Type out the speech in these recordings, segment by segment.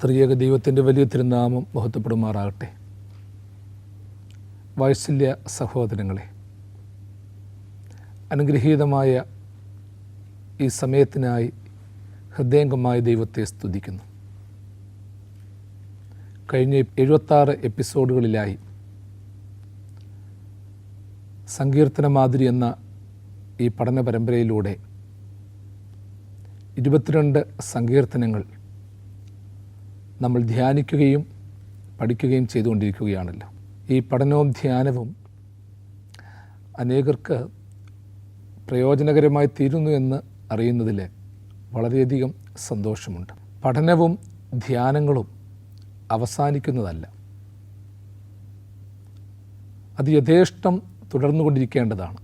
ത്രിയേക ദൈവത്തിൻ്റെ വലിയ തിരുനാമം മഹത്വപ്പെടുമാറാകട്ടെ. വാത്സല്യ സഹോദരങ്ങളെ, അനുഗ്രഹീതമായ ഈ സമയത്തിനായി ഹൃദയംഗമായ ദൈവത്തെ സ്തുതിക്കുന്നു. കഴിഞ്ഞ 76 എപ്പിസോഡുകളിലായി സങ്കീർത്തന മാതിരി എന്ന ഈ പഠന പരമ്പരയിലൂടെ 22 സങ്കീർത്തനങ്ങൾ നമ്മൾ ധ്യാനിക്കുകയും പഠിക്കുകയും ചെയ്തുകൊണ്ടിരിക്കുകയാണല്ലോ. ഈ പഠനവും ധ്യാനവും അനേകർക്ക് പ്രയോജനകരമായി തീരുന്നു എന്ന് അറിയുന്നതിൽ വളരെയധികം സന്തോഷമുണ്ട്. പഠനവും ധ്യാനങ്ങളും അവസാനിക്കുന്നതല്ല, അത് യഥേഷ്ടം തുടർന്നുകൊണ്ടിരിക്കേണ്ടതാണ്.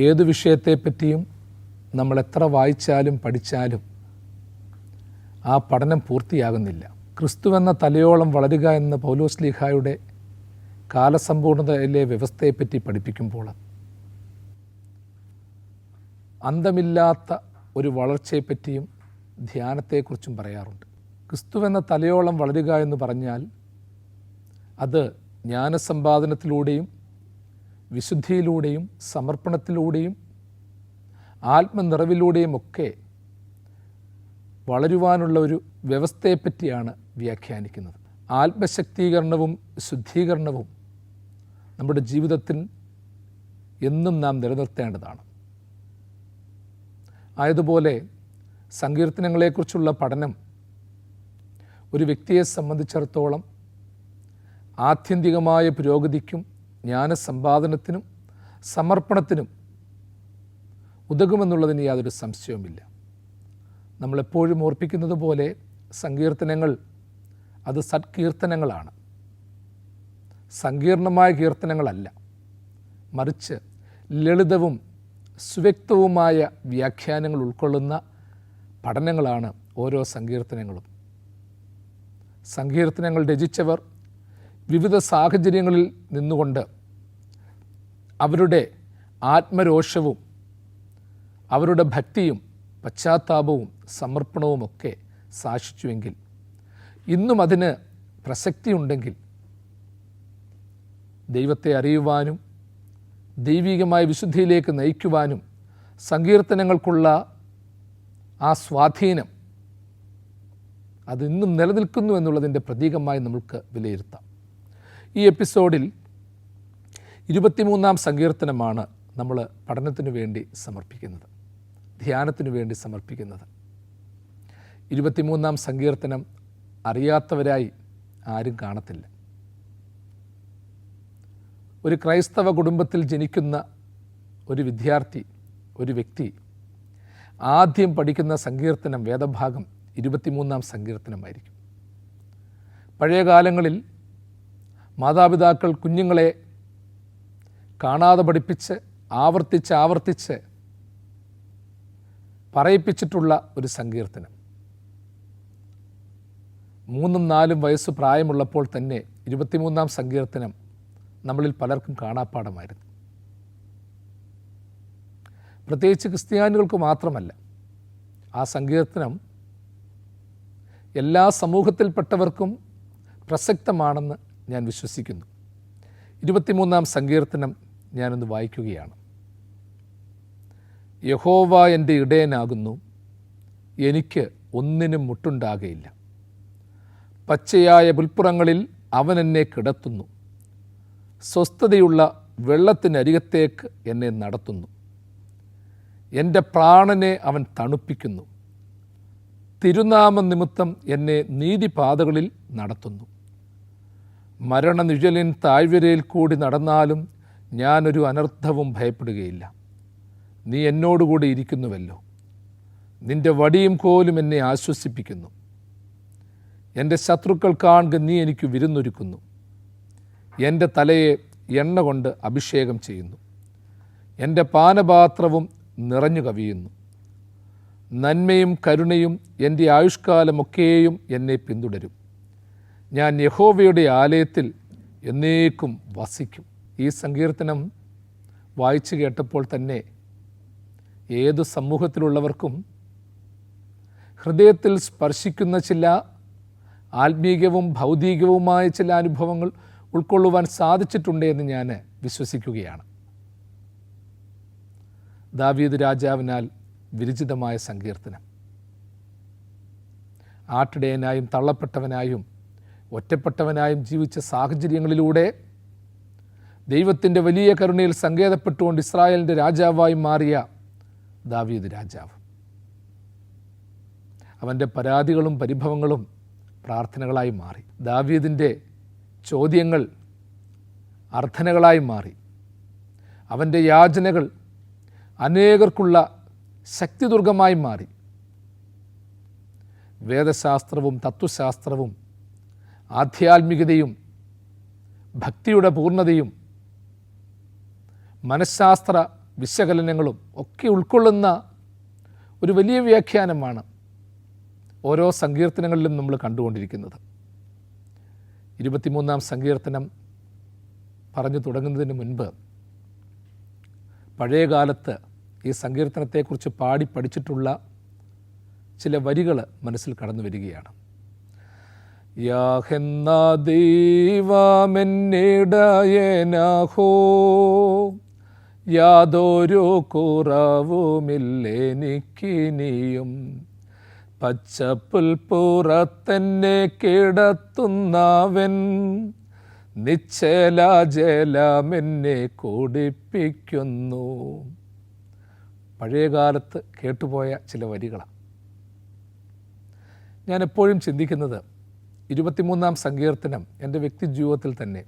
ഏതു വിഷയത്തെപ്പറ്റിയും നമ്മൾ എത്ര വായിച്ചാലും പഠിച്ചാലും ആ പഠനം പൂർത്തിയാകുന്നില്ല. ക്രിസ്തുവെന്ന തലയോളം വളരുക എന്ന പൗലോസ്ലീഹായുടെ കാലസമ്പൂർണതയിലെ വ്യവസ്ഥയെപ്പറ്റി പഠിപ്പിക്കുമ്പോൾ അന്തമില്ലാത്ത ഒരു വളർച്ചയെപ്പറ്റിയും ധ്യാനത്തെക്കുറിച്ചും പറയാറുണ്ട്. ക്രിസ്തുവെന്ന തലയോളം വളരുക എന്ന് പറഞ്ഞാൽ അത് ജ്ഞാനസമ്പാദനത്തിലൂടെയും വിശുദ്ധിയിലൂടെയും സമർപ്പണത്തിലൂടെയും ആത്മനിറവിലൂടെയും ഒക്കെ വളരുവാനുള്ള ഒരു വ്യവസ്ഥയെപ്പറ്റിയാണ് വ്യാഖ്യാനിക്കുന്നത്. ആത്മശക്തീകരണവും ശുദ്ധീകരണവും നമ്മുടെ ജീവിതത്തിൽ എന്നും നാം നിലനിർത്തേണ്ടതാണ്. ആയതുപോലെ സങ്കീർത്തനങ്ങളെക്കുറിച്ചുള്ള പഠനം ഒരു വ്യക്തിയെ സംബന്ധിച്ചിടത്തോളം ആത്യന്തികമായ പുരോഗതിക്കും ജ്ഞാനസമ്പാദനത്തിനും സമർപ്പണത്തിനും ഉതകുമെന്നുള്ളതിന് യാതൊരു സംശയവുമില്ല. നമ്മളെപ്പോഴും ഓർപ്പിക്കുന്നത് പോലെ സങ്കീർത്തനങ്ങൾ അത് സത്കീർത്തനങ്ങളാണ്, സങ്കീർണമായ കീർത്തനങ്ങളല്ല. മറിച്ച് ലളിതവും സുവ്യക്തവുമായ വ്യാഖ്യാനങ്ങൾ ഉൾക്കൊള്ളുന്ന പഠനങ്ങളാണ് ഓരോ സങ്കീർത്തനങ്ങളും. സങ്കീർത്തനങ്ങൾ രചിച്ചവർ വിവിധ സാഹചര്യങ്ങളിൽ നിന്നുകൊണ്ട് അവരുടെ ആത്മരോഷവും അവരുടെ ഭക്തിയും പശ്ചാത്താപവും സമർപ്പണവുമൊക്കെ സാക്ഷിച്ചുവെങ്കിൽ ഇന്നും അതിന് പ്രസക്തിയുണ്ടെങ്കിൽ ദൈവത്തെ അറിയുവാനും ദൈവികമായ വിശുദ്ധിയിലേക്ക് നയിക്കുവാനും സങ്കീർത്തനങ്ങൾക്കുള്ള ആ സ്വാധീനം അതിന്നും നിലനിൽക്കുന്നു എന്നുള്ളതിൻ്റെ പ്രതീകമായി നമുക്ക് വിലയിരുത്താം. ഈ എപ്പിസോഡിൽ 23-ാം സങ്കീർത്തനമാണ് നമ്മൾ പഠനത്തിനു വേണ്ടി സമർപ്പിക്കുന്നത്, ധ്യാനത്തിനു വേണ്ടി സമർപ്പിക്കുന്നത്. 23-ാം സങ്കീർത്തനം അറിയാത്തവരായി ആരും കാണത്തില്ല. ഒരു ക്രൈസ്തവ കുടുംബത്തിൽ ജനിക്കുന്ന ഒരു വിദ്യാർത്ഥി, ഒരു വ്യക്തി ആദ്യം പഠിക്കുന്ന സങ്കീർത്തനം, വേദഭാഗം 23-ാം സങ്കീർത്തനമായിരിക്കും. പഴയ കാലങ്ങളിൽ മാതാപിതാക്കൾ കുഞ്ഞുങ്ങളെ കാണാതെ പഠിപ്പിച്ച് ആവർത്തിച്ച് പറയിപ്പിച്ചിട്ടുള്ള ഒരു സങ്കീർത്തനം. 3-4 വയസ്സ് പ്രായമുള്ളപ്പോൾ തന്നെ 23-ാം സങ്കീർത്തനം നമ്മളിൽ പലർക്കും കാണാപ്പാടമായിരുന്നു. പ്രത്യേകിച്ച് ക്രിസ്ത്യാനികൾക്ക് മാത്രമല്ല, ആ സങ്കീർത്തനം എല്ലാ സമൂഹത്തിൽപ്പെട്ടവർക്കും പ്രസക്തമാണെന്ന് ഞാൻ വിശ്വസിക്കുന്നു. 23-ാം സങ്കീർത്തനം ഞാനൊന്ന് വായിക്കുകയാണ്. യഹോവ എൻ്റെ ഇടയനാകുന്നു, എനിക്ക് ഒന്നിനും മുട്ടുണ്ടാകയില്ല. പച്ചയായ പുൽപ്പുറങ്ങളിൽ അവൻ എന്നെ കിടത്തുന്നു, സ്വസ്ഥതയുള്ള വെള്ളത്തിനരികത്തേക്ക് എന്നെ നടത്തുന്നു. എൻ്റെ പ്രാണനെ അവൻ തണുപ്പിക്കുന്നു, തിരുനാമ നിമിത്തം എന്നെ നീതിപാതകളിൽ നടത്തുന്നു. മരണനിഴലിൻ താഴ്വരയിൽ കൂടി നടന്നാലും ഞാനൊരു അനർത്ഥവും ഭയപ്പെടുകയില്ല. നീ എന്നോടുകൂടി ഇരിക്കുന്നുവല്ലോ, നിൻ്റെ വടിയും കോലും എന്നെ ആശ്വസിപ്പിക്കുന്നു. എൻ്റെ ശത്രുക്കൾ കാണുക നീ എനിക്ക് വിരുന്നൊരുക്കുന്നു. എൻ്റെ തലയെ എണ്ണ കൊണ്ട് അഭിഷേകം ചെയ്യുന്നു, എൻ്റെ പാനപാത്രവും നിറഞ്ഞു കവിയുന്നു. നന്മയും കരുണയും എൻ്റെ ആയുഷ്കാലമൊക്കെയും എന്നെ പിന്തുടരും. ഞാൻ യഹോവയുടെ ആലയത്തിൽ എന്നേക്കും വസിക്കും. ഈ സങ്കീർത്തനം വായിച്ചു കേട്ടപ്പോൾ തന്നെ ഏതു സമൂഹത്തിലുള്ളവർക്കും ഹൃദയത്തിൽ സ്പർശിക്കുന്ന ചില ആത്മീകവും ഭൗതികവുമായ ചില അനുഭവങ്ങൾ ഉൾക്കൊള്ളുവാൻ സാധിച്ചിട്ടുണ്ട് എന്ന് ഞാൻ വിശ്വസിക്കുകയാണ്. ദാവീദ് രാജാവിനാൽ വിരചിതമായ സങ്കീർത്തനം. ആട്ടിടയനായും തള്ളപ്പെട്ടവനായും ഒറ്റപ്പെട്ടവനായും ജീവിച്ച സാഹചര്യങ്ങളിലൂടെ ദൈവത്തിൻ്റെ വലിയ കരുണയിൽ സങ്കേതപ്പെട്ടുകൊണ്ട് ഇസ്രായേലിൻ്റെ രാജാവായി മാറിയ ദാവീദ് രാജാവ്. അവൻ്റെ പരാതികളും പരിഭവങ്ങളും പ്രാർത്ഥനകളായി മാറി. ദാവീദിൻ്റെ ചോദ്യങ്ങൾ അർത്ഥനകളായി മാറി. അവൻ്റെ യാചനകൾ അനേകർക്കുള്ള ശക്തിദുർഗമായി മാറി. വേദശാസ്ത്രവും തത്വശാസ്ത്രവും ആധ്യാത്മികതയും ഭക്തിയുടെ പൂർണ്ണതയും മനഃശാസ്ത്ര വിശകലനങ്ങളും ഒക്കെ ഉൾക്കൊള്ളുന്ന ഒരു വലിയ വ്യാഖ്യാനമാണ് ഓരോ സങ്കീർത്തനങ്ങളിലും നമ്മൾ കണ്ടുകൊണ്ടിരിക്കുന്നത്. 23-ാം സങ്കീർത്തനം പറഞ്ഞു തുടങ്ങുന്നതിന് മുൻപ് പഴയകാലത്ത് ഈ സങ്കീർത്തനത്തെക്കുറിച്ച് പാടി പഠിച്ചിട്ടുള്ള ചില വരികൾ മനസ്സിൽ കടന്നു വരികയാണ്. യാഹെന്ന ദൈവമെന്നിടയനാഹോ, യാതൊരു കുറവുമില്ലെനിക്കിനിയും. പച്ചപ്പുൽപ്പുറത്തെന്നെ കിടത്തുന്നവൻ, നിശ്ചല ജലമെന്നെ കുടിപ്പിക്കുന്നു. പഴയകാലത്ത് കേട്ടുപോയ ചില വരികളാണ്. ഞാൻ എപ്പോഴും ചിന്തിക്കുന്നത് 23-ാം സങ്കീർത്തനം എൻ്റെ വ്യക്തി ജീവിതത്തിൽ തന്നെ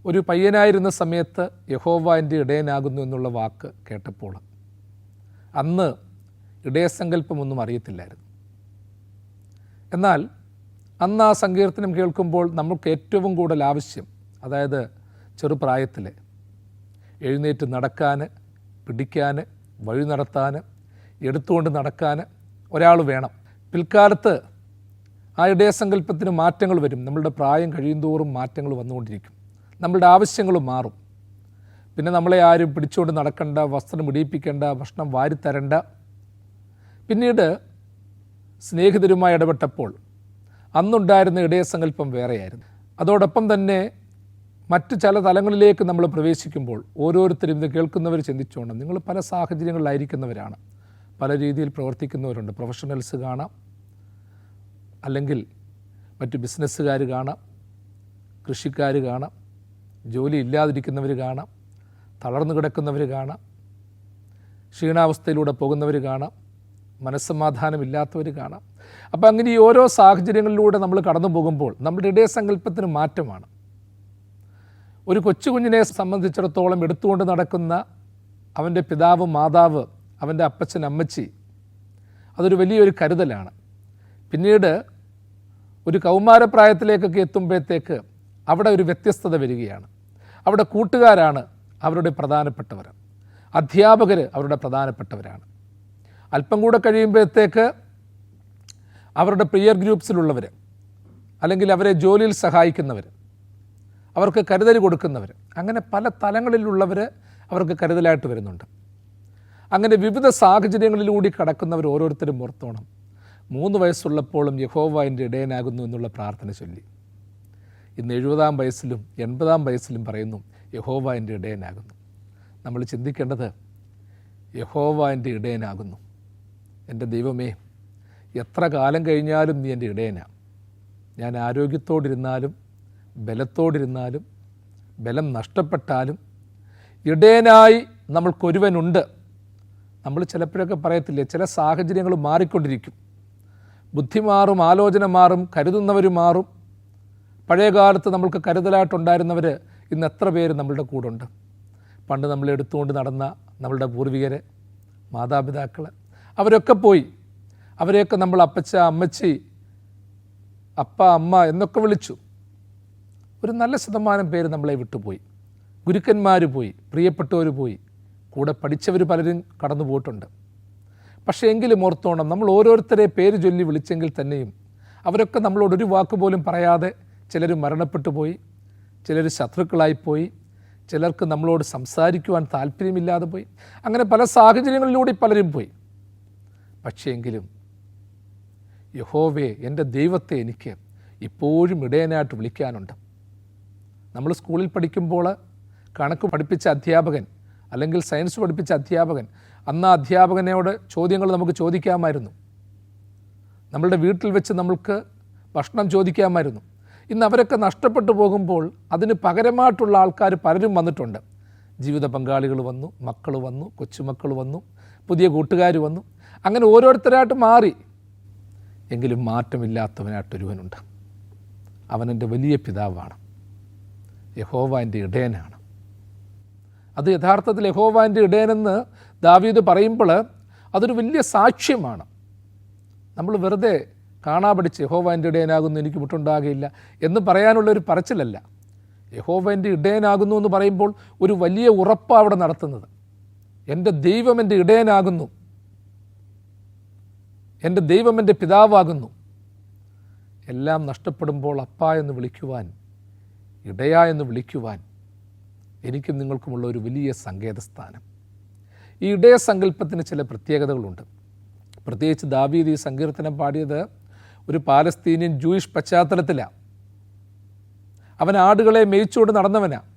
ഒരു പയ്യനായിരുന്ന സമയത്ത് യഹോവ എൻ്റെ ഇടയനാകുന്നു എന്നുള്ള വാക്ക് കേട്ടപ്പോൾ അന്ന് ഇടയസങ്കല്പമൊന്നും അറിയത്തില്ലായിരുന്നു. എന്നാൽ അന്ന് ആ സങ്കീർത്തനം കേൾക്കുമ്പോൾ നമുക്ക് ഏറ്റവും കൂടുതൽ ആവശ്യം, അതായത് ചെറുപ്രായത്തിൽ എഴുന്നേറ്റ് നടക്കാൻ, പിടിക്കാൻ, വഴി നടത്താൻ, എടുത്തുകൊണ്ട് നടക്കാൻ ഒരാൾ വേണം. പിൽക്കാലത്ത് ആ ഇടയസങ്കല്പത്തിന് മാറ്റങ്ങൾ വരും. നമ്മളുടെ പ്രായം കഴിയുന്തോറും മാറ്റങ്ങൾ വന്നുകൊണ്ടിരിക്കും. നമ്മളുടെ ആവശ്യങ്ങൾ മാറും. പിന്നെ നമ്മളെ ആരും പിടിച്ചുകൊണ്ട് നടക്കണ്ട, വസ്ത്രം ഇടിയിപ്പിക്കേണ്ട, ഭക്ഷണം വാരിത്തരണ്ട. പിന്നീട് സ്നേഹിതരുമായി ഇടപെട്ടപ്പോൾ അന്നുണ്ടായിരുന്ന ഇടയസങ്കല്പം വേറെയായിരുന്നു. അതോടൊപ്പം തന്നെ മറ്റു ചില തലങ്ങളിലേക്ക് നമ്മൾ പ്രവേശിക്കുമ്പോൾ ഓരോരുത്തരും ഇത് കേൾക്കുന്നവർ ചിന്തിച്ചുകൊണ്ട് നിങ്ങൾ പല സാഹചര്യങ്ങളിലായിരിക്കുന്നവരാണ്. പല രീതിയിൽ പ്രവർത്തിക്കുന്നവരുണ്ട്. പ്രൊഫഷണൽസ് കാണാം, അല്ലെങ്കിൽ മറ്റു ബിസിനസ്സുകാർ കാണാം, കൃഷിക്കാർ കാണാം, ജോലി ഇല്ലാതിരിക്കുന്നവർ കാണാം, തളർന്നു കിടക്കുന്നവർ കാണാം, ക്ഷീണാവസ്ഥയിലൂടെ പോകുന്നവർ കാണാം, മനസ്സമാധാനമില്ലാത്തവർ കാണാം. അപ്പം അങ്ങനെ ഈ ഓരോ സാഹചര്യങ്ങളിലൂടെ നമ്മൾ കടന്നു പോകുമ്പോൾ നമ്മുടെ ഇടയസങ്കല്പത്തിന് മാറ്റമാണ്. ഒരു കൊച്ചുകുഞ്ഞിനെ സംബന്ധിച്ചിടത്തോളം എടുത്തുകൊണ്ട് നടക്കുന്ന അവൻ്റെ പിതാവ്, മാതാവ്, അവൻ്റെ അപ്പച്ചൻ, അമ്മച്ചി, അതൊരു വലിയൊരു കരുതലാണ്. പിന്നീട് ഒരു കൗമാരപ്രായത്തിലേക്കൊക്കെ എത്തുമ്പോഴത്തേക്ക് അവിടെ ഒരു വ്യത്യസ്തത വരികയാണ്. അവിടെ കൂട്ടുകാരാണ് അവരുടെ പ്രധാനപ്പെട്ടവർ, അധ്യാപകർ അവരുടെ പ്രധാനപ്പെട്ടവരാണ്. അല്പം കൂടെ കഴിയുമ്പോഴത്തേക്ക് അവരുടെ പ്രിയർ ഗ്രൂപ്പ്സിലുള്ളവർ, അല്ലെങ്കിൽ അവരെ ജോലിയിൽ സഹായിക്കുന്നവർ, അവർക്ക് കരുതൽ കൊടുക്കുന്നവർ, അങ്ങനെ പല തലങ്ങളിലുള്ളവർ അവർക്ക് കരുതലായിട്ട് വരുന്നുണ്ട്. അങ്ങനെ വിവിധ സാഹചര്യങ്ങളിലൂടെ കടക്കുന്നവർ ഓരോരുത്തരും ഓർത്തോണം, 3 വയസ്സുള്ളപ്പോഴും യഹോവ എൻ്റെ ഇടയനാകുന്നു എന്നുള്ള പ്രാർത്ഥന ചൊല്ലി. ഇന്ന് 70-ാം വയസ്സിലും 80-ാം വയസ്സിലും പറയുന്നു യഹോവ എൻ്റെ ഇടയനാകുന്നു. നമ്മൾ ചിന്തിക്കേണ്ടത് യഹോവ എൻ്റെ ഇടയനാകുന്നു. എൻ്റെ ദൈവമേ, എത്ര കാലം കഴിഞ്ഞാലും നീ എൻ്റെ ഇടയനാണ്. ഞാൻ ആരോഗ്യത്തോടിരുന്നാലും ബലത്തോടിരുന്നാലും ബലം നഷ്ടപ്പെട്ടാലും ഇടയനായി നമ്മൾക്കൊരുവനുണ്ട്. നമ്മൾ ചിലപ്പോഴൊക്കെ പറയത്തില്ലേ, ചില സാഹചര്യങ്ങൾ മാറിക്കൊണ്ടിരിക്കും. ബുദ്ധി മാറും, ആലോചന മാറും, കരുതുന്നവർ മാറും. പഴയകാലത്ത് നമ്മൾക്ക് കരുതലായിട്ടുണ്ടായിരുന്നവർ ഇന്ന് എത്ര പേര് നമ്മളുടെ കൂടെ ഉണ്ട്. പണ്ട് നമ്മൾ എടുത്തുകൊണ്ട് നടന്ന നമ്മളുടെ പൂർവികർ, മാതാപിതാക്കൾ, അവരൊക്കെ പോയി. അവരെയൊക്കെ നമ്മൾ അപ്പച്ച, അമ്മച്ചി, അപ്പ, അമ്മ എന്നൊക്കെ വിളിച്ചു. ഒരു നല്ല ശതമാനം പേര് നമ്മളെ വിട്ടുപോയി. ഗുരുക്കന്മാർ പോയി, പ്രിയപ്പെട്ടവർ പോയി, കൂടെ പഠിച്ചവർ പലരും കടന്നു പോയിട്ടുണ്ട്. പക്ഷേ എങ്കിലും ഓർത്തോണം, നമ്മൾ ഓരോരുത്തരെ പേര് ചൊല്ലി വിളിച്ചെങ്കിൽ തന്നെയും അവരൊക്കെ നമ്മളോടൊരു വാക്ക് പോലും പറയാതെ ചിലർ മരണപ്പെട്ടു പോയി, ചിലർ ശത്രുക്കളായിപ്പോയി, ചിലർക്ക് നമ്മളോട് സംസാരിക്കുവാൻ താല്പര്യമില്ലാതെ പോയി. അങ്ങനെ പല സാഹചര്യങ്ങളിലൂടെ പലരും പോയി. പക്ഷേ എങ്കിലും യഹോവേ, എൻ്റെ ദൈവത്തെ എനിക്ക് ഇപ്പോഴും ഇടയനായിട്ട് വിളിക്കാനുണ്ട്. നമ്മൾ സ്കൂളിൽ പഠിക്കുമ്പോൾ കണക്ക് പഠിപ്പിച്ച അധ്യാപകൻ അല്ലെങ്കിൽ സയൻസ് പഠിപ്പിച്ച അധ്യാപകൻ, അന്ന് ആ അധ്യാപകനോട് ചോദ്യങ്ങൾ നമുക്ക് ചോദിക്കാമായിരുന്നു. നമ്മളുടെ വീട്ടിൽ വെച്ച് നമ്മൾക്ക് ഭക്ഷണം ചോദിക്കാമായിരുന്നു. ഇന്ന് അവരൊക്കെ നഷ്ടപ്പെട്ടു പോകുമ്പോൾ അതിന് പകരമായിട്ടുള്ള ആൾക്കാർ പലരും വന്നിട്ടുണ്ട്. ജീവിത പങ്കാളികൾ വന്നു, മക്കൾ വന്നു, കൊച്ചുമക്കൾ വന്നു, പുതിയ കൂട്ടുകാർ വന്നു, അങ്ങനെ ഓരോരുത്തരായിട്ട് മാറി. എങ്കിലും മാറ്റമില്ലാത്തവനായിട്ടൊരുവനുണ്ട്. അവനെൻ്റെ വലിയ പിതാവാണ്. യഹോവ എൻ്റെ ഇടയനാണ്. അത് യഥാർത്ഥത്തിൽ യഹോവ എൻ്റെ ഇടയനെന്ന് ദാവീദ് പറയുമ്പോൾ അതൊരു വലിയ സാക്ഷ്യമാണ്. നമ്മൾ വെറുതെ കാണാപടിച്ച് യഹോവ എൻ്റെ ഇടയനാകുന്നു, എനിക്ക് മുട്ടുണ്ടാകുകയില്ല എന്ന് പറയാനുള്ളൊരു പറച്ചിലല്ല. യഹോവ എൻ്റെ ഇടയനാകുന്നു എന്ന് പറയുമ്പോൾ ഒരു വലിയ ഉറപ്പാണ് അവിടെ നടത്തുന്നത്. എൻ്റെ ദൈവം എൻ്റെ ഇടയനാകുന്നു, എൻ്റെ ദൈവം എൻ്റെ പിതാവാകുന്നു. എല്ലാം നഷ്ടപ്പെടുമ്പോൾ അപ്പ എന്ന് വിളിക്കുവാൻ, ഇടയ എന്ന് വിളിക്കുവാൻ എനിക്കും നിങ്ങൾക്കുമുള്ള ഒരു വലിയ സങ്കേതസ്ഥാനം. ഈ ഇടയസങ്കല്പത്തിന് ചില പ്രത്യേകതകളുണ്ട്. പ്രത്യേകിച്ച് ദാവീദ് ഈ സങ്കീർത്തനം പാടിയത് ഒരു പാലസ്തീനിയൻ ജൂയിഷ് പശ്ചാത്തലത്തിലാണ്. അവൻ ആടുകളെ മേയിച്ചുകൊണ്ട് നടന്നവനാണ്.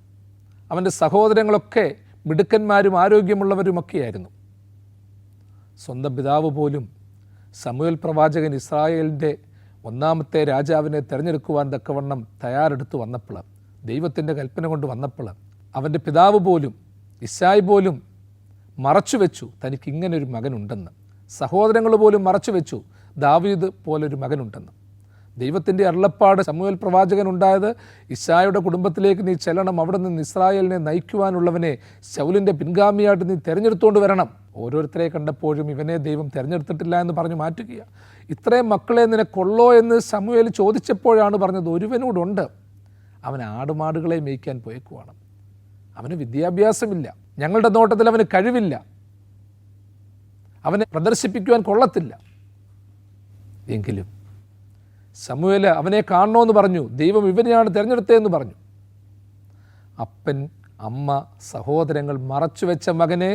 അവൻ്റെ സഹോദരങ്ങളൊക്കെ മിടുക്കന്മാരും ആരോഗ്യമുള്ളവരുമൊക്കെയായിരുന്നു. സ്വന്തം പിതാവ് പോലും ശമൂവേൽ പ്രവാചകൻ ഇസ്രായേലിൻ്റെ ഒന്നാമത്തെ രാജാവിനെ തിരഞ്ഞെടുക്കുവാൻ തക്കവണ്ണം തയ്യാറെടുത്ത് വന്നപ്പോൾ, ദൈവത്തിൻ്റെ കൽപ്പന കൊണ്ട് വന്നപ്പോൾ, അവൻ്റെ പിതാവ് പോലും ഇശായി പോലും മറച്ചു വെച്ചു തനിക്കിങ്ങനൊരു മകനുണ്ടെന്ന്. സഹോദരങ്ങൾ പോലും മറച്ചു വെച്ചു ദാവീദ് പോലൊരു മകനുണ്ടെന്ന്. ദൈവത്തിൻ്റെ അരുളപ്പാട് ശമൂവേൽ പ്രവാചകൻ ഉണ്ടായത്, ഇശായിയുടെ കുടുംബത്തിലേക്ക് നീ ചെല്ലണം, അവിടെ നിന്ന് ഇസ്രായേലിനെ നയിക്കുവാനുള്ളവനെ ശൗലിൻ്റെ പിൻഗാമിയായിട്ട് നീ തിരഞ്ഞെടുത്തുകൊണ്ട് വരണം. ഓരോരുത്തരെ കണ്ടപ്പോഴും ഇവനെ ദൈവം തിരഞ്ഞെടുത്തിട്ടില്ല എന്ന് പറഞ്ഞു മാറ്റുകയാണ്. ഇത്രയും മക്കളെ നിനക്കൊള്ളോ എന്ന് ശമൂവേൽ ചോദിച്ചപ്പോഴാണ് പറഞ്ഞത്, ഒരുവനോടുണ്ട്, അവൻ ആടുമാടുകളെ മേയ്ക്കാൻ പോയേക്കുവാണ്, അവന് വിദ്യാഭ്യാസമില്ല, ഞങ്ങളുടെ നോട്ടത്തിൽ അവന് കഴിവില്ല, അവനെ പ്രദർശിപ്പിക്കുവാൻ കൊള്ളത്തില്ല. എങ്കിലും ശമൂവേൽ അവനെ കാണണമെന്ന് പറഞ്ഞു. ദൈവം ഇവനെയാണ് തിരഞ്ഞെടുത്തതെന്ന് പറഞ്ഞു. അപ്പൻ, അമ്മ, സഹോദരങ്ങൾ മറച്ചുവെച്ച മകനെ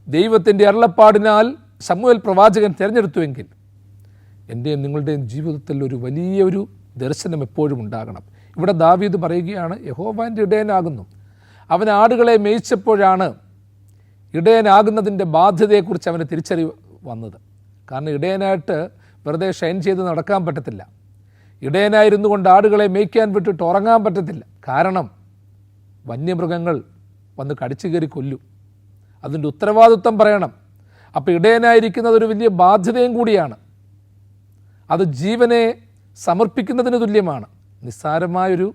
ദൈവത്തിൻ്റെ അരുളപ്പാടിനാൽ ശമൂവേൽ പ്രവാചകൻ തിരഞ്ഞെടുത്തുവെങ്കിൽ എൻ്റെയും നിങ്ങളുടെയും ജീവിതത്തിൽ ഒരു വലിയൊരു ദർശനം എപ്പോഴും ഉണ്ടാകണം. ഇവിടെ ദാവീദ് പറയുകയാണ്, യഹോവ എൻ്റെ ഇടയനാകുന്നു. അവൻ ആടുകളെ മേയിച്ചപ്പോഴാണ് ഇടയനാകുന്നതിൻ്റെ ബാധ്യതയെക്കുറിച്ച് അവന് തിരിച്ചറിവ് വന്നത്. കാരണം ഇടയനായിട്ട് വെറുതെ ഷൈൻ ചെയ്ത് നടക്കാൻ പറ്റത്തില്ല. ഇടയനായിരുന്നു കൊണ്ട് ആടുകളെ മേയ്ക്കാൻ വിട്ടിട്ട് ഉറങ്ങാൻ പറ്റത്തില്ല. കാരണം വന്യമൃഗങ്ങൾ വന്ന് കടിച്ചു കയറി കൊല്ലും. അതിൻ്റെ ഉത്തരവാദിത്വം പറയണം. അപ്പോൾ ഇടയനായിരിക്കുന്നത് ഒരു വലിയ ബാധ്യതയും കൂടിയാണ്. അത് ജീവനെ സമർപ്പിക്കുന്നതിന് തുല്യമാണ്. നിസ്സാരമായൊരു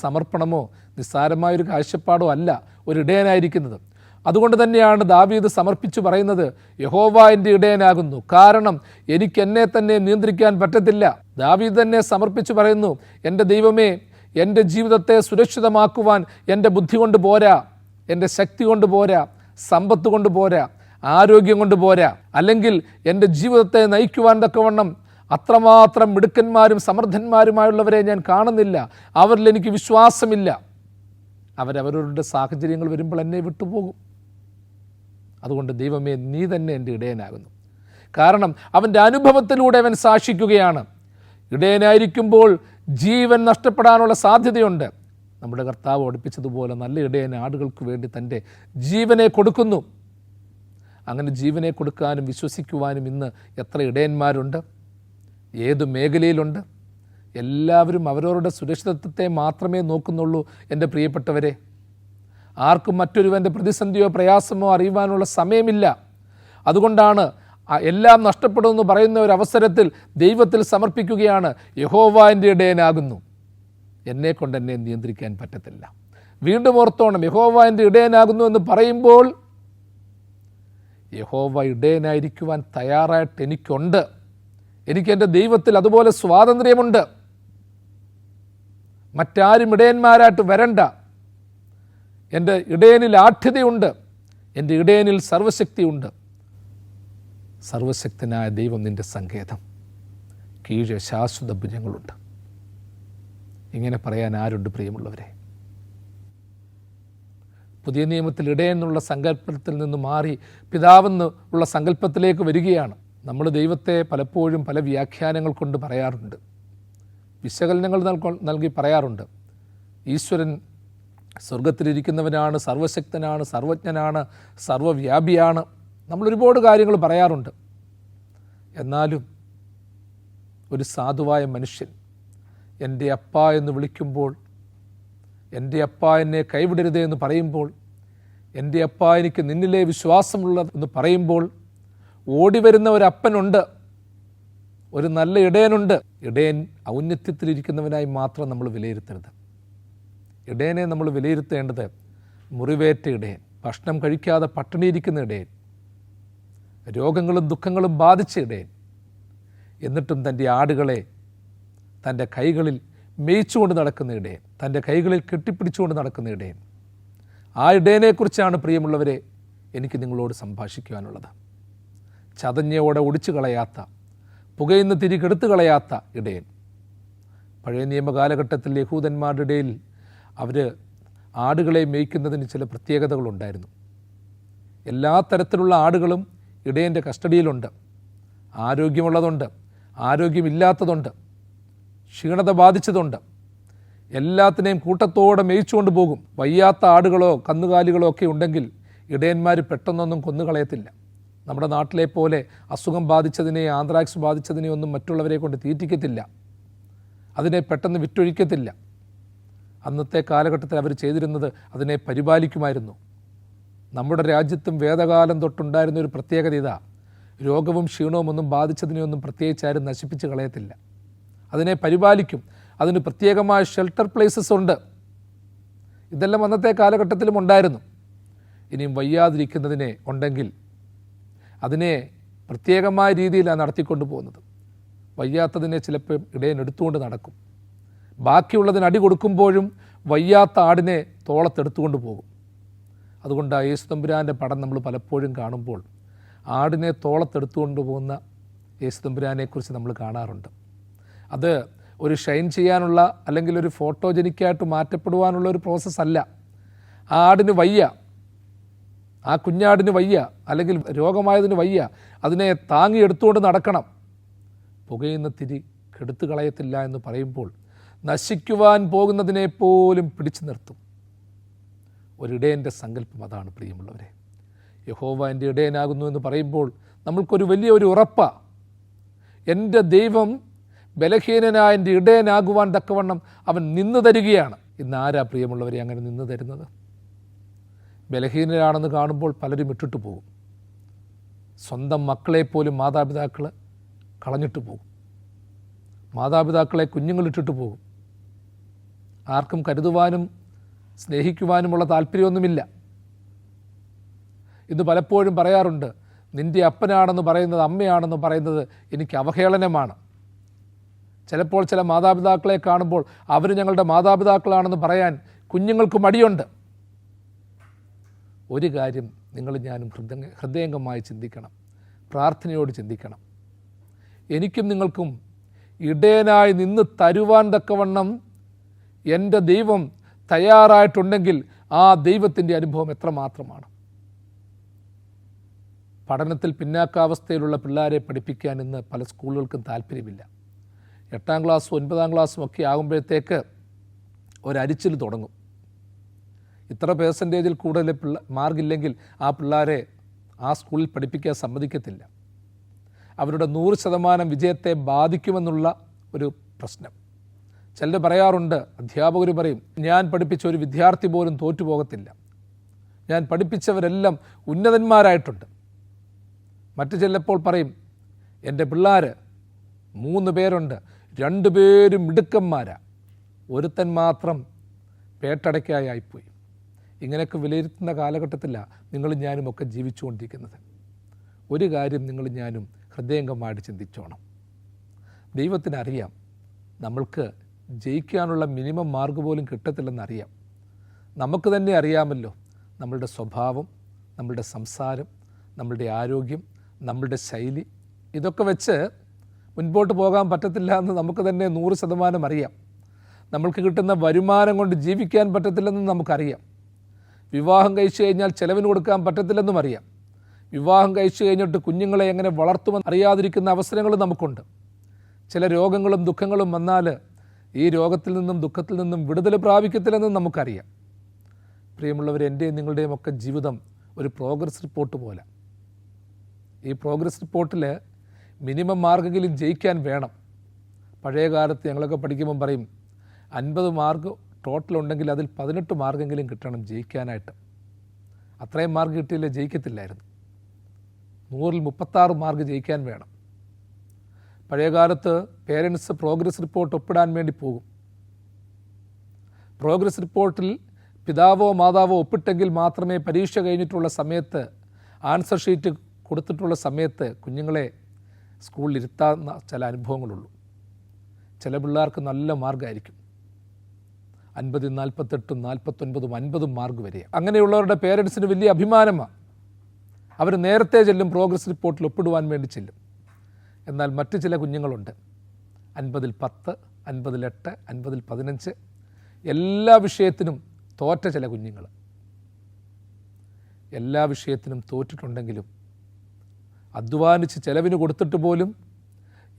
സമർപ്പണമോ നിസ്സാരമായൊരു കാഴ്ചപ്പാടോ അല്ല ഒരു ഇടയനായിരിക്കുന്നത്. അതുകൊണ്ട് തന്നെയാണ് ദാവീദ് സമർപ്പിച്ചു പറയുന്നത്, യഹോവ എൻ്റെ ഇടയനാകുന്നു, കാരണം എനിക്ക് എന്നെ തന്നെ നിയന്ത്രിക്കാൻ പറ്റത്തില്ല. ദാവീദ് തന്നെ സമർപ്പിച്ചു പറയുന്നു, എൻ്റെ ദൈവമേ, എൻ്റെ ജീവിതത്തെ സുരക്ഷിതമാക്കുവാൻ എൻ്റെ ബുദ്ധി കൊണ്ട് പോരാ, എൻ്റെ ശക്തി കൊണ്ട് പോരാ, സമ്പത്ത് കൊണ്ട് പോരാ, ആരോഗ്യം കൊണ്ട് പോരാ, അല്ലെങ്കിൽ എൻ്റെ ജീവിതത്തെ നയിക്കുവാൻ തക്കവണ്ണം അത്രമാത്രം മിടുക്കന്മാരും സമർത്ഥന്മാരുമായുള്ളവരെ ഞാൻ കാണുന്നില്ല, അവരിൽ എനിക്ക് വിശ്വാസമില്ല. അവരവരുടെ സാഹചര്യങ്ങൾ വരുമ്പോൾ എന്നെ വിട്ടുപോകും. അതുകൊണ്ട് ദൈവമേ, നീ തന്നെ എൻ്റെ ഇടയനാകുന്നു. കാരണം അവൻ്റെ അനുഭവത്തിലൂടെ അവൻ സാക്ഷിക്കുകയാണ്. ഇടയനായിരിക്കുമ്പോൾ ജീവൻ നഷ്ടപ്പെടാനുള്ള സാധ്യതയുണ്ട്. നമ്മുടെ കർത്താവ് പഠിപ്പിച്ചതുപോലെ നല്ല ഇടയൻ ആടുകൾക്ക് വേണ്ടി തൻ്റെ ജീവനെ കൊടുക്കുന്നു. അങ്ങനെ ജീവനെ കൊടുക്കാനും വിശ്വസിക്കുവാനും ഇന്ന് എത്ര ഇടയന്മാരുണ്ട്, ഏത് മേഖലയിലുണ്ട്. എല്ലാവരും അവരവരുടെ സുരക്ഷിതത്വത്തെ മാത്രമേ നോക്കുന്നുള്ളൂ. എൻ്റെ പ്രിയപ്പെട്ടവരെ, ആർക്കും മറ്റൊരുവൻ്റെ പ്രതിസന്ധിയോ പ്രയാസമോ അറിയുവാനുള്ള സമയമില്ല. അതുകൊണ്ടാണ് എല്ലാം നഷ്ടപ്പെടുമെന്ന് പറയുന്ന ഒരു അവസരത്തിൽ ദൈവത്തിൽ സമർപ്പിക്കുകയാണ്, യഹോവ എൻ്റെ ഇടയനാകുന്നു, എന്നെക്കൊണ്ട് എന്നെ നിയന്ത്രിക്കാൻ പറ്റത്തില്ല. വീണ്ടും ഓർത്തോണം, യഹോവ എൻ്റെ ഇടയനാകുന്നു എന്ന് പറയുമ്പോൾ യഹോവ ഇടയനായിരിക്കുവാൻ തയ്യാറായിട്ട് എനിക്കുണ്ട്. എനിക്ക് എൻ്റെ ദൈവത്തിൽ അതുപോലെ സ്വാതന്ത്ര്യമുണ്ട്. മറ്റാരും ഇടയന്മാരായിട്ട് വരണ്ട. എൻ്റെ ഇടയനിൽ ആഠ്യതയുണ്ട്, എൻ്റെ ഇടയനിൽ സർവശക്തിയുണ്ട്. സർവശക്തനായ ദൈവം നിൻ്റെ സങ്കേതം, കീഴെ ശാശ്വത ഭുജങ്ങളുണ്ട്. ഇങ്ങനെ പറയാൻ ആരുണ്ട് പ്രിയമുള്ളവരെ? പുതിയ നിയമത്തിൽ ഇടയൻ എന്നുള്ള സങ്കല്പത്തിൽ നിന്ന് മാറി പിതാവെന്ന് ഉള്ള സങ്കല്പത്തിലേക്ക് വരികയാണ്. നമ്മൾ ദൈവത്തെ പലപ്പോഴും പല വ്യാഖ്യാനങ്ങൾ കൊണ്ട് പറയാറുണ്ട്, വിശകലനങ്ങൾ നൽകി പറയാറുണ്ട്. ഈശ്വരൻ സ്വർഗത്തിലിരിക്കുന്നവനാണ്, സർവശക്തനാണ്, സർവജ്ഞനാണ്, സർവവ്യാപിയാണ്. നമ്മളൊരുപാട് കാര്യങ്ങൾ പറയാറുണ്ട്. എന്നാലും ഒരു സാധുവായ മനുഷ്യൻ എൻ്റെ അപ്പ എന്ന് വിളിക്കുമ്പോൾ, എൻ്റെ അപ്പ എന്നെ കൈവിടരുതേ എന്ന് പറയുമ്പോൾ, എൻ്റെ അപ്പ എനിക്ക് നിന്നിലെ വിശ്വാസമുള്ളതെന്ന് പറയുമ്പോൾ, ഓടി വരുന്ന ഒരപ്പനുണ്ട്, ഒരു നല്ല ഇടയനുണ്ട്. ഇടയൻ ഔന്നത്യത്തിലിരിക്കുന്നവനായി മാത്രം നമ്മൾ വിലയിരുത്തരുത്. ഇടയനെ നമ്മൾ വിലയിരുത്തേണ്ടത് മുറിവേറ്റ ഇടയൻ, ഭക്ഷണം കഴിക്കാതെ പട്ടിണിയിരിക്കുന്ന ഇടയൻ, രോഗങ്ങളും ദുഃഖങ്ങളും ബാധിച്ച ഇടയൻ, എന്നിട്ടും തൻ്റെ ആടുകളെ തൻ്റെ കൈകളിൽ മേയിച്ചുകൊണ്ട് നടക്കുന്ന ഇടയൻ, തൻ്റെ കൈകളിൽ കെട്ടിപ്പിടിച്ചുകൊണ്ട് നടക്കുന്ന ഇടയൻ. ആ ഇടയനെക്കുറിച്ചാണ് പ്രിയമുള്ളവരെ എനിക്ക് നിങ്ങളോട് സംഭാഷിക്കുവാനുള്ളത്. ചതഞ്ഞയോടെ ഒടിച്ചു കളയാത്ത, പുകയുന്ന തിരി കെടുത്തു കളയാത്ത ഇടയൻ. പഴയ നിയമകാലഘട്ടത്തിൽ യഹൂദന്മാരുടെ ഇടയിൽ അവർ ആടുകളെ മേയ്ക്കുന്നതിന് ചില പ്രത്യേകതകളുണ്ടായിരുന്നു. എല്ലാ തരത്തിലുള്ള ആടുകളും ഇടയൻ്റെ കസ്റ്റഡിയിലുണ്ട്. ആരോഗ്യമുള്ളതുണ്ട്, ആരോഗ്യമില്ലാത്തതുണ്ട്, ക്ഷീണത ബാധിച്ചതുണ്ട്. എല്ലാത്തിനെയും കൂട്ടത്തോടെ മേയിച്ചുകൊണ്ട് പോകും. വയ്യാത്ത ആടുകളോ കന്നുകാലികളോ ഒക്കെ ഉണ്ടെങ്കിൽ ഇടയന്മാർ പെട്ടെന്നൊന്നും കൊന്നുകളയത്തില്ല. നമ്മുടെ നാട്ടിലെ പോലെ അസുഖം ബാധിച്ചതിനെ, ആന്ത്രാക്സ് ബാധിച്ചതിനെ ഒന്നും മറ്റുള്ളവരെ കൊണ്ട് തീറ്റിക്കത്തില്ല, അതിനെ പെട്ടെന്ന് വിറ്റൊഴിക്കത്തില്ല. അന്നത്തെ കാലഘട്ടത്തിൽ അവർ ചെയ്തിരുന്നത് അതിനെ പരിപാലിക്കുമായിരുന്നു. നമ്മുടെ രാജ്യത്തും വേദകാലം തൊട്ടുണ്ടായിരുന്ന ഒരു പ്രത്യേകത ഇതാ, രോഗവും ക്ഷീണവും ഒന്നും ബാധിച്ചതിനെയൊന്നും പ്രത്യേകിച്ചാരും നശിപ്പിച്ച് കളയത്തില്ല, അതിനെ പരിപാലിക്കും. അതിന് പ്രത്യേകമായ ഷെൽട്ടർ പ്ലേസസ് ഉണ്ട്. ഇതെല്ലാം അന്നത്തെ കാലഘട്ടത്തിലും ഉണ്ടായിരുന്നു. ഇനിയും വയ്യാതിരിക്കുന്നതിനെ ഉണ്ടെങ്കിൽ അതിനെ പ്രത്യേകമായ രീതിയിലാണ് നടത്തിക്കൊണ്ട് പോകുന്നത്. വയ്യാത്തതിനെ ചിലപ്പോൾ ഇടയൻ എടുത്തുകൊണ്ട് നടക്കും. ബാക്കിയുള്ളതിന് അടി കൊടുക്കുമ്പോഴും വയ്യാത്ത ആടിനെ തോളത്തെടുത്തുകൊണ്ട് പോകും. അതുകൊണ്ട് യേശു തമ്പുരാൻ്റെ പടം നമ്മൾ പലപ്പോഴും കാണുമ്പോൾ ആടിനെ തോളത്തെടുത്തുകൊണ്ട് പോകുന്ന യേശു തമ്പുരാനെക്കുറിച്ച് നമ്മൾ കാണാറുണ്ട്. അത് ഒരു ഷൈൻ ചെയ്യാനുള്ള അല്ലെങ്കിൽ ഒരു ഫോട്ടോജനിക്കായിട്ട് മാറ്റപ്പെടുവാനുള്ള ഒരു പ്രോസസ്സല്ല. ആ ആടിന് വയ്യ, ആ കുഞ്ഞാടിന് വയ്യ, അല്ലെങ്കിൽ രോഗമായതിന് വയ്യ, അതിനെ താങ്ങി എടുത്തുകൊണ്ട് നടക്കണം. പുകയുന്ന തിരി കെടുത്തു കളയത്തില്ല എന്ന് പറയുമ്പോൾ നശിക്കുവാൻ പോകുന്നതിനെ പോലും പിടിച്ചു നിർത്തും. ഒരിടയൻ്റെ സങ്കല്പം അതാണ് പ്രിയമുള്ളവരെ. യഹോവ എൻ്റെ ഇടയനാകുന്നു എന്ന് പറയുമ്പോൾ നമ്മൾക്കൊരു വലിയൊരു ഉറപ്പാണ്. എൻ്റെ ദൈവം ബലഹീനനായ എൻ്റെ ഇടയനാകുവാൻ തക്കവണ്ണം അവൻ നിന്നു തരികയാണ്. ഇന്ന് ആരാ പ്രിയമുള്ളവരെ അങ്ങനെ നിന്നു തരുന്നത്? ബലഹീനരാണെന്ന് കാണുമ്പോൾ പലരും ഇട്ടിട്ട് പോകും. സ്വന്തം മക്കളെപ്പോലും മാതാപിതാക്കൾ കളഞ്ഞിട്ട് പോകും. മാതാപിതാക്കളെ കുഞ്ഞുങ്ങളിട്ടിട്ട് പോകും. ആർക്കും കരുതുവാനും സ്നേഹിക്കുവാനുമുള്ള താല്പര്യമൊന്നുമില്ല. ഇന്ന് പലപ്പോഴും പറയാറുണ്ട്, നിൻ്റെ അപ്പനാണെന്ന് പറയുന്നത്, അമ്മയാണെന്ന് പറയുന്നത് എനിക്ക് അവഹേളനമാണ്. ചിലപ്പോൾ ചില മാതാപിതാക്കളെ കാണുമ്പോൾ അവർ ഞങ്ങളുടെ മാതാപിതാക്കളാണെന്ന് പറയാൻ കുഞ്ഞുങ്ങൾക്ക് മടിയുണ്ട്. ഒരു കാര്യം നിങ്ങൾ ഞാനും ഹൃദയംഗമായി ചിന്തിക്കണം, പ്രാർത്ഥനയോട് ചിന്തിക്കണം. എനിക്കും നിങ്ങൾക്കും ഇടയനായി നിന്ന് തരുവാൻ തക്കവണ്ണം എൻ്റെ ദൈവം തയ്യാറായിട്ടുണ്ടെങ്കിൽ ആ ദൈവത്തിൻ്റെ അനുഭവം എത്രമാത്രമാണ്. പഠനത്തിൽ പിന്നാക്കാവസ്ഥയിലുള്ള പിള്ളേരെ പഠിപ്പിക്കാൻ ഇന്ന് പല സ്കൂളുകൾക്കും താല്പര്യമില്ല. 8ാം ക്ലാസ്സും 9ാം ക്ലാസ്സും ഒക്കെ ആകുമ്പോഴത്തേക്ക് ഒരരിച്ചിൽ തുടങ്ങും. ഇത്ര പേഴ്സൻറ്റേജിൽ കൂടുതൽ മാർക്കില്ലെങ്കിൽ ആ പിള്ളേരെ ആ സ്കൂളിൽ പഠിപ്പിക്കാൻ സമ്മതിക്കത്തില്ല. അവരുടെ 100% വിജയത്തെ ബാധിക്കുമെന്നുള്ള ഒരു പ്രശ്നം. ചിലർ പറയാറുണ്ട്, അധ്യാപകർ പറയും, ഞാൻ പഠിപ്പിച്ച ഒരു വിദ്യാർത്ഥി പോലും തോറ്റുപോകത്തില്ല, ഞാൻ പഠിപ്പിച്ചവരെല്ലാം ഉന്നതന്മാരായിട്ടുണ്ട്. മറ്റു ചിലപ്പോൾ പറയും, എൻ്റെ പിള്ളേർ 3 പേരുണ്ട്, 2 പേരും മിടുക്കന്മാരാ, ഒരുത്തൻ മാത്രം പേട്ടടയ്ക്കായിപ്പോയി. ഇങ്ങനെയൊക്കെ വിലയിരുത്തുന്ന കാലഘട്ടത്തിലാണ് നിങ്ങളും ഞാനും ഒക്കെ ജീവിച്ചുകൊണ്ടിരിക്കുന്നത്. ഒരു കാര്യം നിങ്ങളും ഞാനും ഹൃദയംഗമായിട്ട് ചിന്തിച്ചോണം. ദൈവത്തിനറിയാം നമ്മൾക്ക് ജയിക്കാനുള്ള മിനിമം മാർക്ക് പോലും കിട്ടത്തില്ലെന്നറിയാം. നമുക്ക് തന്നെ അറിയാമല്ലോ നമ്മളുടെ സ്വഭാവം, നമ്മളുടെ സംസാരം, നമ്മളുടെ ആരോഗ്യം, നമ്മളുടെ ശൈലി, ഇതൊക്കെ വെച്ച് മുൻപോട്ട് പോകാൻ പറ്റത്തില്ല എന്ന് നമുക്ക് തന്നെ 100% അറിയാം. നമ്മൾക്ക് കിട്ടുന്ന വരുമാനം കൊണ്ട് ജീവിക്കാൻ പറ്റത്തില്ലെന്ന് നമുക്കറിയാം. വിവാഹം കഴിച്ചു കഴിഞ്ഞാൽ ചെലവിന് കൊടുക്കാൻ പറ്റത്തില്ലെന്നും അറിയാം. വിവാഹം കഴിച്ചു കഴിഞ്ഞിട്ട് കുഞ്ഞുങ്ങളെ എങ്ങനെ വളർത്തുമെന്ന് അറിയാതിരിക്കുന്ന അവസരങ്ങൾ നമുക്കുണ്ട്. ചില രോഗങ്ങളും ദുഃഖങ്ങളും വന്നാൽ ഈ രോഗത്തിൽ നിന്നും ദുഃഖത്തിൽ നിന്നും വിടുതൽ പ്രാപിക്കത്തില്ലെന്നും നമുക്കറിയാം. പ്രിയമുള്ളവർ, എൻ്റെയും നിങ്ങളുടെയും ഒക്കെ ജീവിതം ഒരു പ്രോഗ്രസ് റിപ്പോർട്ട് പോലെ. ഈ പ്രോഗ്രസ് റിപ്പോർട്ടിൽ മിനിമം മാർക്കെങ്കിലും ജയിക്കാൻ വേണം. പഴയ കാലത്ത് ഞങ്ങളൊക്കെ പഠിക്കുമ്പം പറയും 50 മാർക്ക് ടോട്ടൽ ഉണ്ടെങ്കിൽ അതിൽ 18 മാർക്കെങ്കിലും കിട്ടണം ജയിക്കാനായിട്ട്. അത്രയും മാർക്ക് കിട്ടിയില്ലേ ജയിക്കത്തില്ലായിരുന്നു. 100-ൽ 36 മാർക്ക് ജയിക്കാൻ വേണം. പഴയ കാലത്ത് പേരൻസ് പ്രോഗ്രസ് റിപ്പോർട്ട് ഒപ്പിടാൻ വേണ്ടി പോകും. പ്രോഗ്രസ് റിപ്പോർട്ടിൽ പിതാവോ മാതാവോ ഒപ്പിട്ടെങ്കിൽ മാത്രമേ പരീക്ഷ കഴിഞ്ഞിട്ടുള്ള സമയത്ത് ആൻസർ ഷീറ്റ് കൊടുത്തിട്ടുള്ള സമയത്ത് കുഞ്ഞുങ്ങളെ സ്കൂളിൽ ഇരുത്താവുന്ന ചില അനുഭവങ്ങളുള്ളൂ. ചില പിള്ളേർക്ക് നല്ല മാർഗമായിരിക്കും, 50, 48, 49, 50 മാർക്ക് വരെ. അങ്ങനെയുള്ളവരുടെ പേരൻസിന് വലിയ അഭിമാനമാണ്. അവർ നേരത്തെ ചെല്ലും, പ്രോഗ്രസ് റിപ്പോർട്ടിൽ ഒപ്പിടുവാൻ വേണ്ടി ചെല്ലും. എന്നാൽ മറ്റു ചില കുഞ്ഞുങ്ങളുണ്ട് 50-ൽ 10, 50-ൽ 8, 50-ൽ 15, എല്ലാ വിഷയത്തിനും തോറ്റ ചില കുഞ്ഞുങ്ങൾ. എല്ലാ വിഷയത്തിനും തോറ്റിട്ടുണ്ടെങ്കിലും അധ്വാനിച്ച് ചെലവിന് കൊടുത്തിട്ട് പോലും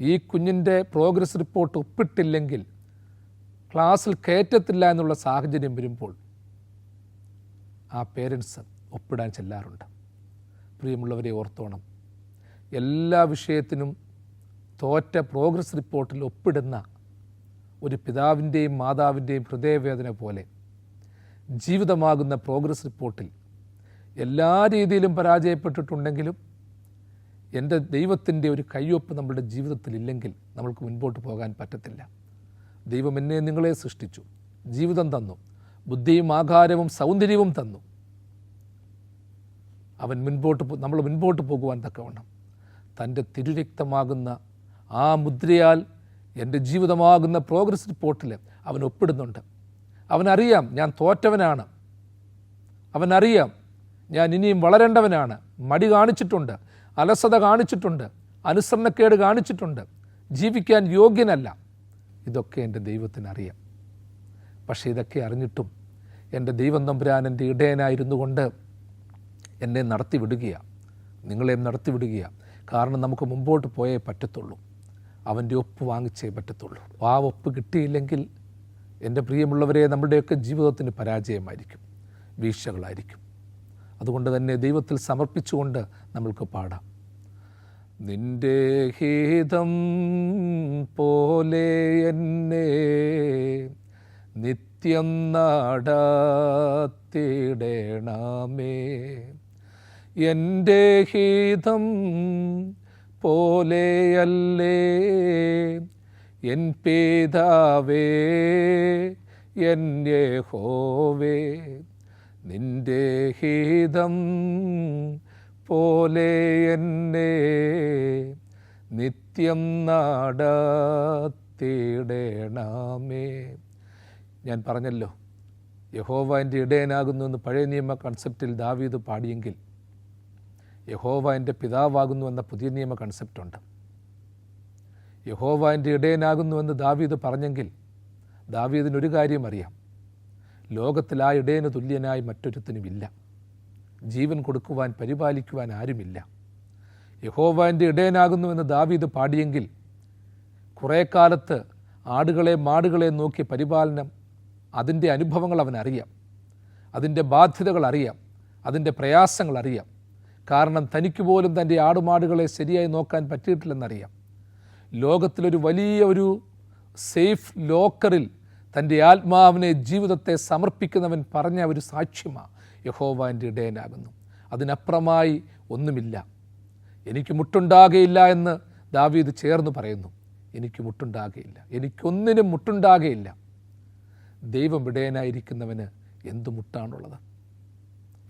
ഈ കുഞ്ഞിൻ്റെ പ്രോഗ്രസ് റിപ്പോർട്ട് ഒപ്പിട്ടില്ലെങ്കിൽ ക്ലാസ്സിൽ കയറ്റത്തില്ല എന്നുള്ള സാഹചര്യം വരുമ്പോൾ ആ പേരൻസ് ഒപ്പിടാൻ ചെല്ലാറുണ്ട്. പ്രിയമുള്ളവരെ, ഓർത്തോണം, എല്ലാ വിഷയത്തിനും തോറ്റ പ്രോഗ്രസ് റിപ്പോർട്ടിൽ ഒപ്പിടുന്ന ഒരു പിതാവിൻ്റെയും മാതാവിൻ്റെയും ഹൃദയവേദന പോലെ ജീവിതമാകുന്ന പ്രോഗ്രസ് റിപ്പോർട്ടിൽ എല്ലാ രീതിയിലും പരാജയപ്പെട്ടിട്ടുണ്ടെങ്കിലും എൻ്റെ ദൈവത്തിൻ്റെ ഒരു കയ്യൊപ്പ് നമ്മുടെ ജീവിതത്തിൽ ഇല്ലെങ്കിൽ നമ്മൾക്ക് മുൻപോട്ട് പോകാൻ പറ്റത്തില്ല. ദൈവം എന്നെ നിങ്ങളെ സൃഷ്ടിച്ചു, ജീവിതം തന്നു, ബുദ്ധിയും ആകാരവും സൗന്ദര്യവും തന്നു. അവൻ നമ്മൾ മുൻപോട്ട് പോകുവാൻ തക്കവണ്ണം തൻ്റെ തിരുരക്തമാകുന്ന ആ മുദ്രയാൽ എൻ്റെ ജീവിതമാകുന്ന പ്രോഗ്രസ് റിപ്പോർട്ടിൽ അവൻ ഒപ്പിടുന്നുണ്ട്. അവനറിയാം ഞാൻ തോറ്റവനാണ്, അവനറിയാം ഞാൻ ഇനിയും വളരേണ്ടവനാണ്. മടി കാണിച്ചിട്ടുണ്ട്, അലസത കാണിച്ചിട്ടുണ്ട്, അനുസരണക്കേട് കാണിച്ചിട്ടുണ്ട്, ജീവിക്കാൻ യോഗ്യനല്ല. ഇതൊക്കെ എൻ്റെ ദൈവത്തിനറിയാം. പക്ഷേ ഇതൊക്കെ അറിഞ്ഞിട്ടും എൻ്റെ ദൈവം തമ്പുരാൻ എൻ്റെ ഇടയനായിരുന്നു കൊണ്ട് എന്നെ നടത്തിവിടുകയാണ്, നിങ്ങളെയും നടത്തിവിടുകയാണ്. കാരണം നമുക്ക് മുമ്പോട്ട് പോയേ പറ്റത്തുള്ളൂ, അവൻ്റെ ഒപ്പ് വാങ്ങിച്ചേ പറ്റത്തുള്ളൂ. ആ ഒപ്പ് കിട്ടിയില്ലെങ്കിൽ എൻ്റെ പ്രിയമുള്ളവരെ നമ്മുടെയൊക്കെ ജീവിതത്തിന് പരാജയമായിരിക്കും, വീഴ്ചകളായിരിക്കും. അതുകൊണ്ട് തന്നെ ദൈവത്തിൽ സമർപ്പിച്ചുകൊണ്ട് നമ്മൾക്ക് പാടാം. നിന്റെ ഹിതം പോലെ എന്നെ നിത്യം നടത്തിയിടണമേ, എൻ്റെ ഹിതം പോലെയല്ലേ എൻ പിതാവേ എൻ യഹോവേ, നിന്റെ ഹിതം പോലെ എന്നെ നിത്യം നടത്തിയിടണമേ. ഞാൻ പറഞ്ഞല്ലോ, യഹോവ എൻ്റെ ഇടയനാകുന്നു എന്ന് പഴയ നിയമ കൺസെപ്റ്റിൽ ദാവീദ് പാടിയെങ്കിൽ യഹോവ എൻ്റെ പിതാവാകുന്നു എന്ന പുതിയ നിയമ കൺസെപ്റ്റുണ്ട്. യഹോവ എൻ്റെ ഇടയനാകുന്നുവെന്ന് ദാവീദ് പറഞ്ഞെങ്കിൽ ദാവീദിനൊരു കാര്യം അറിയാം, ലോകത്തിൽ ആ ഇടയന് തുല്യനായി മറ്റൊരുത്തനുമില്ല. ജീവൻ കൊടുക്കുവാൻ പരിപാലിക്കുവാൻ ആരുമില്ല. യഹോവ എൻ്റെ ഇടയനാകുന്നുവെന്ന് ദാവീദ് പാടിയെങ്കിൽ കുറേ കാലത്ത് ആടുകളെ മാടുകളെ നോക്കി പരിപാലനം, അതിൻ്റെ അനുഭവങ്ങൾ അവനറിയാം, അതിൻ്റെ ബാധ്യതകൾ അറിയാം, അതിൻ്റെ പ്രയാസങ്ങൾ അറിയാം. കാരണം തനിക്ക് പോലും തൻ്റെ ആടുമാടുകളെ ശരിയായി നോക്കാൻ പറ്റിയിട്ടില്ലെന്നറിയാം. ലോകത്തിലൊരു വലിയ ഒരു സേഫ് ലോക്കറിൽ തൻ്റെ ആത്മാവിനെ, ജീവിതത്തെ സമർപ്പിക്കുന്നവൻ പറഞ്ഞ ഒരു സാക്ഷ്യമാണ് യഹോവ എൻ്റെ ഇടയനാകുന്നു. അതിനപ്പുറമായി ഒന്നുമില്ല. എനിക്ക് മുട്ടുണ്ടാകുകയില്ല എന്ന് ദാവീദ് ചേർന്ന് പറയുന്നു. എനിക്ക് മുട്ടുണ്ടാകുകയില്ല, എനിക്കൊന്നിനും മുട്ടുണ്ടാകുകയില്ല. ദൈവം ഇടയനായിരിക്കുന്നവന് എന്തു മുട്ടാണുള്ളത്?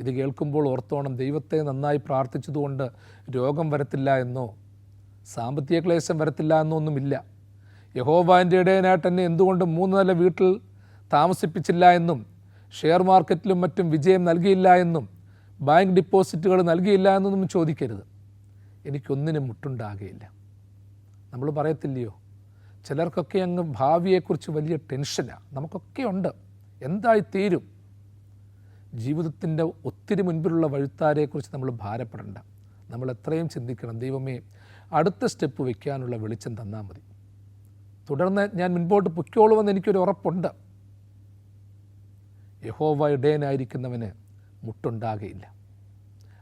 ഇത് കേൾക്കുമ്പോൾ ഓർത്തോണം, ദൈവത്തെ നന്നായി പ്രാർത്ഥിച്ചതുകൊണ്ട് രോഗം വരത്തില്ല എന്നോ സാമ്പത്തിക ക്ലേശം വരത്തില്ല എന്നോ ഒന്നുമില്ല. യഹോവ എൻ്റെ ഇടയനായിട്ട് എന്നെ എന്തുകൊണ്ട് 3 നില വീട്ടിൽ താമസിപ്പിച്ചില്ല എന്നും ഷെയർ മാർക്കറ്റിലും മറ്റും വിജയം നൽകിയില്ല എന്നും ബാങ്ക് ഡിപ്പോസിറ്റുകൾ നൽകിയില്ല എന്നൊന്നും ചോദിക്കരുത്. എനിക്കൊന്നിനും മുട്ടുണ്ടാകുകയില്ല. നമ്മൾ പറയത്തില്ലയോ, ചിലർക്കൊക്കെ അങ്ങ് ഭാവിയെക്കുറിച്ച് വലിയ ടെൻഷനാണ്. നമുക്കൊക്കെ ഉണ്ട്, എന്തായി തീരും. ജീവിതത്തിൻ്റെ ഒത്തിരി മുൻപിലുള്ള വഴുത്താരെക്കുറിച്ച് നമ്മൾ ഭാരപ്പെടേണ്ട. നമ്മൾ എത്രയും ചിന്തിക്കണം, ദൈവമേ അടുത്ത സ്റ്റെപ്പ് വയ്ക്കാനുള്ള വെളിച്ചം തന്നാൽ മതി, തുടർന്ന് ഞാൻ മുൻപോട്ട് പൊയ്ക്കോളുമെന്ന് എനിക്കൊരു ഉറപ്പുണ്ട്. യഹോവ ഇടയനായിരിക്കുന്നവന് മുട്ടുണ്ടാകുകയില്ല,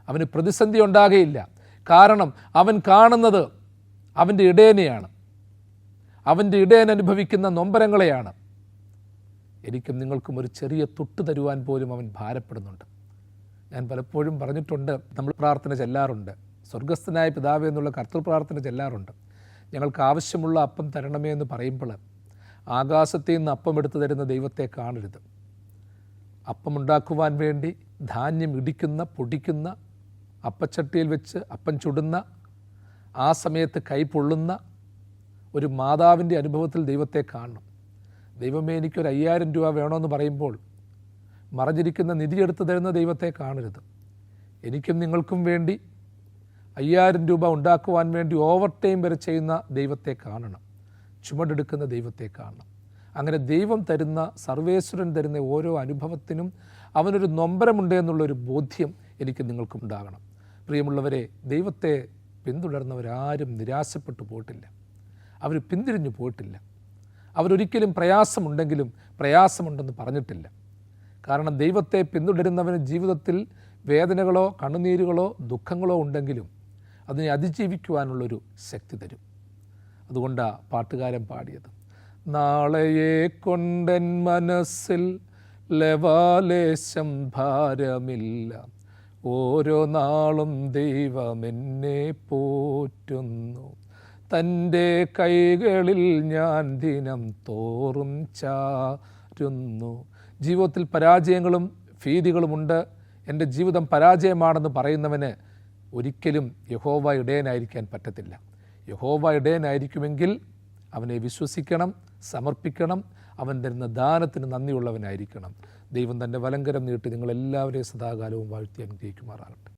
അവന് പ്രതിസന്ധി ഉണ്ടാകുകയില്ല. കാരണം അവൻ കാണുന്നത് അവൻ്റെ ഇടയനെയാണ്, അവൻ്റെ ഇടയൻ അനുഭവിക്കുന്ന നൊമ്പരങ്ങളെയാണ്. എനിക്കും നിങ്ങൾക്കും ഒരു ചെറിയ തൊട്ട് തരുവാൻ പോലും അവൻ ഭാരപ്പെടുന്നുണ്ട്. ഞാൻ പലപ്പോഴും പറഞ്ഞിട്ടുണ്ട്, നമ്മൾ പ്രാർത്ഥന ചെല്ലാറുണ്ട്, സ്വർഗസ്ഥനായ പിതാവേ എന്നുള്ള കർത്തൃ പ്രാർത്ഥന ചെല്ലാറുണ്ട്. ഞങ്ങൾക്ക് ആവശ്യമുള്ള അപ്പം തരണമേ എന്ന് പറയുമ്പോൾ ആകാശത്തിൽ നിന്ന് അപ്പം എടുത്തു തരുന്ന ദൈവത്തെ കാണരുത്. അപ്പമുണ്ടാക്കുവാൻ വേണ്ടി ധാന്യം ഇടിക്കുന്ന, പൊടിക്കുന്ന, അപ്പച്ചട്ടിയിൽ വെച്ച് അപ്പം ചുടുന്ന, ആ സമയത്ത് കൈ പൊള്ളുന്ന ഒരു മാതാവിൻ്റെ അനുഭവത്തിൽ ദൈവത്തെ കാണണം. ദൈവമേ എനിക്കൊരു 5000 രൂപ വേണമെന്ന് പറയുമ്പോൾ മറഞ്ഞിരിക്കുന്ന നിധി എടുത്തു തരുന്ന ദൈവത്തെ കാണരുത്. എനിക്കും നിങ്ങൾക്കും വേണ്ടി 5000 രൂപ ഉണ്ടാക്കുവാൻ വേണ്ടി ഓവർ ടൈം വരെ ചെയ്യുന്ന ദൈവത്തെ കാണണം, ചുമടെടുക്കുന്ന ദൈവത്തെ കാണണം. അങ്ങനെ ദൈവം തരുന്ന, സർവേശ്വരൻ തരുന്ന ഓരോ അനുഭവത്തിനും അവനൊരു നൊമ്പരമുണ്ട് എന്നുള്ളൊരു ബോധ്യം എനിക്ക് നിങ്ങൾക്കും ഉണ്ടാകണം. പ്രിയമുള്ളവരെ, ദൈവത്തെ പിന്തുടർന്നവരാരും നിരാശപ്പെട്ടു പോയിട്ടില്ല, അവർ പിന്തിരിഞ്ഞു പോയിട്ടില്ല. അവരൊരിക്കലും പ്രയാസമുണ്ടെങ്കിലും പ്രയാസമുണ്ടെന്ന് പറഞ്ഞിട്ടില്ല. കാരണം ദൈവത്തെ പിന്തുടരുന്നവന് ജീവിതത്തിൽ വേദനകളോ കണ്ണുനീരുകളോ ദുഃഖങ്ങളോ ഉണ്ടെങ്കിലും അതിനെ അതിജീവിക്കുവാനുള്ളൊരു ശക്തി തരും. അതുകൊണ്ടാണ് പാട്ടുകാരൻ പാടിയത്, നാളെയെ കൊണ്ടെൻ മനസ്സിൽ ലവാലേശം ഭാരമില്ല, ഓരോ നാളും ദൈവം എന്നെ പോറ്റുന്നു, തൻ്റെ കൈകളിൽ ഞാൻ ദിനം തോറും ചാരുന്നു. ജീവിതത്തിൽ പരാജയങ്ങളും ഭീതികളുമുണ്ട്, എൻ്റെ ജീവിതം പരാജയമാണെന്ന് പറയുന്നവന് ഒരിക്കലും യഹോവ ഇടയനായിരിക്കാൻ പറ്റത്തില്ല. യഹോവ ഇടയനായിരിക്കുമെങ്കിൽ അവനെ വിശ്വസിക്കണം, സമർപ്പിക്കണം, അവൻ തരുന്ന ദാനത്തിന് നന്ദിയുള്ളവനായിരിക്കണം. ദൈവം തൻ്റെ വലങ്കരം നീട്ടി നിങ്ങളെല്ലാവരെയും സദാകാലവും വാഴ്ത്തി അനുഗ്രഹിക്കുമാറാകട്ടെ.